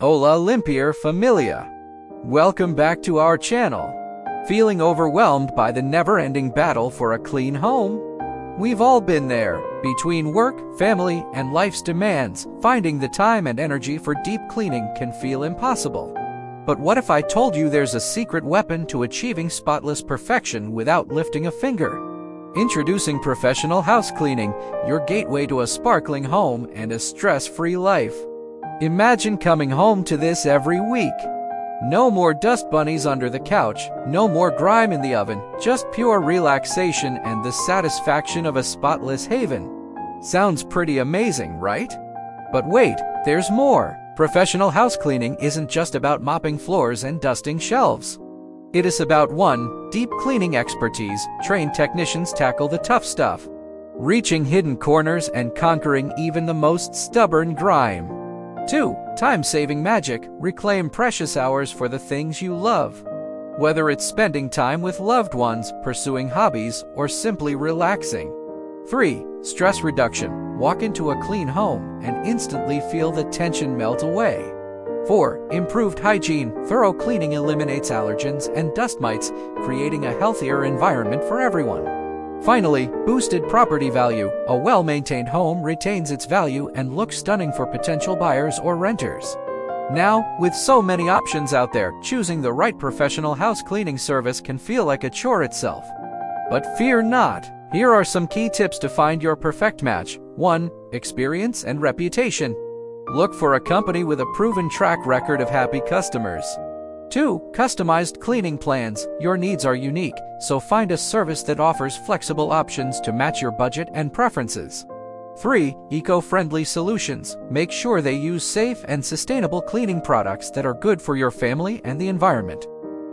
Hola limpier familia. Welcome back to our channel. Feeling overwhelmed by the never-ending battle for a clean home? We've all been there. Between work, family, and life's demands, finding the time and energy for deep cleaning can feel impossible. But what if I told you there's a secret weapon to achieving spotless perfection without lifting a finger? Introducing professional house cleaning, your gateway to a sparkling home and a stress-free life. Imagine coming home to this every week. No more dust bunnies under the couch, no more grime in the oven, just pure relaxation and the satisfaction of a spotless haven. Sounds pretty amazing, right? But wait, there's more. Professional house cleaning isn't just about mopping floors and dusting shelves. It is about 1. Deep cleaning expertise. Trained technicians tackle the tough stuff, reaching hidden corners and conquering even the most stubborn grime. 2. Time-saving magic. Reclaim precious hours for the things you love. Whether it's spending time with loved ones, pursuing hobbies, or simply relaxing. 3. Stress reduction. Walk into a clean home and instantly feel the tension melt away. 4. Improved hygiene. Thorough cleaning eliminates allergens and dust mites, creating a healthier environment for everyone. Finally, boosted property value. A well-maintained home retains its value and looks stunning for potential buyers or renters. Now, with so many options out there, choosing the right professional house cleaning service can feel like a chore itself. But fear not. Here are some key tips to find your perfect match. 1. Experience and reputation. Look for a company with a proven track record of happy customers. 2. Customized cleaning plans. Your needs are unique, so find a service that offers flexible options to match your budget and preferences. 3. Eco-friendly solutions. Make sure they use safe and sustainable cleaning products that are good for your family and the environment.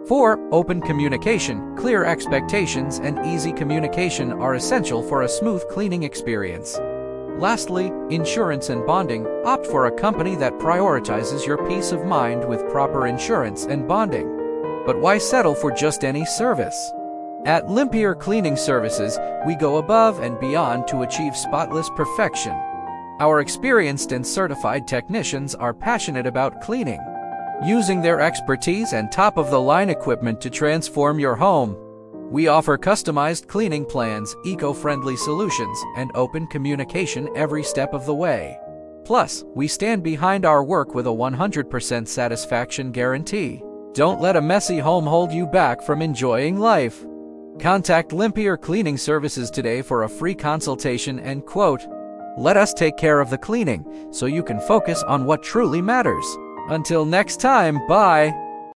4. Open communication. Clear expectations and easy communication are essential for a smooth cleaning experience. Lastly, insurance and bonding. Opt for a company that prioritizes your peace of mind with proper insurance and bonding. But why settle for just any service? At Limpier Cleaning Services, we go above and beyond to achieve spotless perfection. Our experienced and certified technicians are passionate about cleaning, using their expertise and top-of-the-line equipment to transform your home. We offer customized cleaning plans, eco-friendly solutions, and open communication every step of the way. Plus, we stand behind our work with a 100% satisfaction guarantee. Don't let a messy home hold you back from enjoying life. Contact Limpier Cleaning Services today for a free consultation and quote, "Let us take care of the cleaning so you can focus on what truly matters." Until next time, bye!